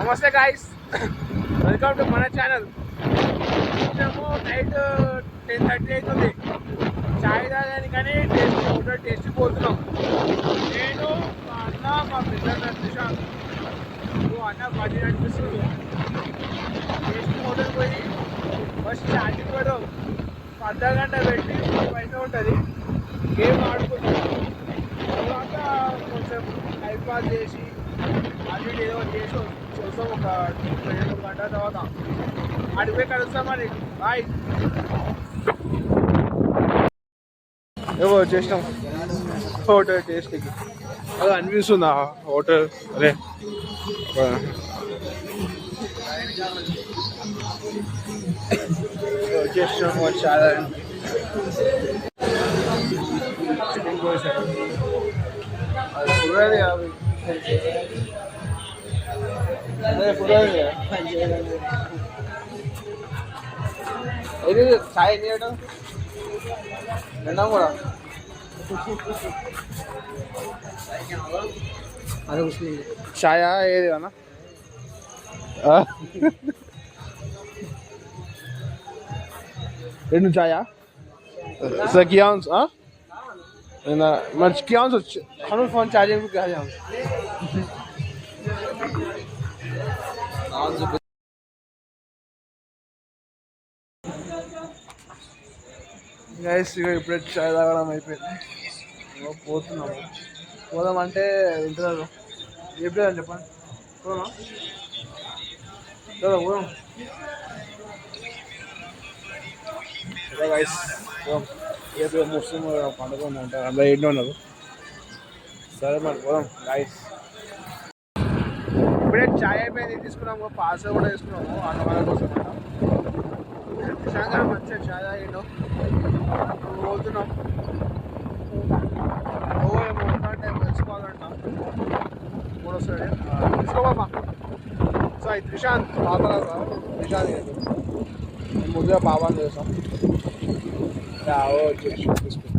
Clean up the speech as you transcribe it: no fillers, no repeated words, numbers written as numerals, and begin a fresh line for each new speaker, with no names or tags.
నమస్తే guys, welcome to మన channel. మేము నైట్ 10:30 అవుతుంది. చాయ్ తాగాని కానీ టేస్ట్ పోతున్నాం. నేను మా అన్న మా బ్రదర్ ప్రశాంత్ అన్న బండి నడిపిస్తుంది. టేస్ట్ హోటల్ పోయి ఫస్ట్ ఛార్జింగ్ కూడా అర్ధగంట పెట్టి పైన ఉంటుంది. గేమ్ ఆడుకుంటాం. తర్వాత కొంచెం టైం పాస్ చేసి అన్ని ఏదో చేసి చూస్తాం. ఒక 2 గంటల తర్వాత అడిపోయి కలుస్తామని బాయ్. ఏవో చేసినాం హోటల్ టేస్ట్కి. అది అనిపిస్తుందా హోటల్? అరే చేసినాము చాలా చికెన్ కోసా అది ఇది చాయ్ చేయడం విన్నాం కూడా. చాయా ఏది అన్న? రెండు చాయా सर किया ना मैं किया हम फोन चार्जिंग क्या जाऊँ గైస్. ఇప్పుడే చాయ్ తాగడం అయిపోయింది. పోతున్నాము. పోదామంటే వింటున్నారు. చెప్పలేదని చెప్పండి. పోదామా? పోదాం. అదే గైస్, రేపు ముస్లిం పండుగ ఉందంట. అందరూ ఏంటి ఉన్నారు. సరే మరి పోదాం గైస్. ఇప్పుడే చాయ్ అయిపోయింది, తీసుకున్నాము. పాస్ కూడా తీసుకున్నాము అన్నవాళ్ళ కోసం. ప్రశాంత్ మంచిగా చాయ్ తాగిండు. పోతున్నాం. ఏమో తెలుసుకోవాలంట. మూడు వస్తాడు తీసుకోమా. సో ఇది ప్రశాంత్ పాప ప్రశాంత్ ముందుగా బాబాని చేస్తాం. తీసుకుంటాం.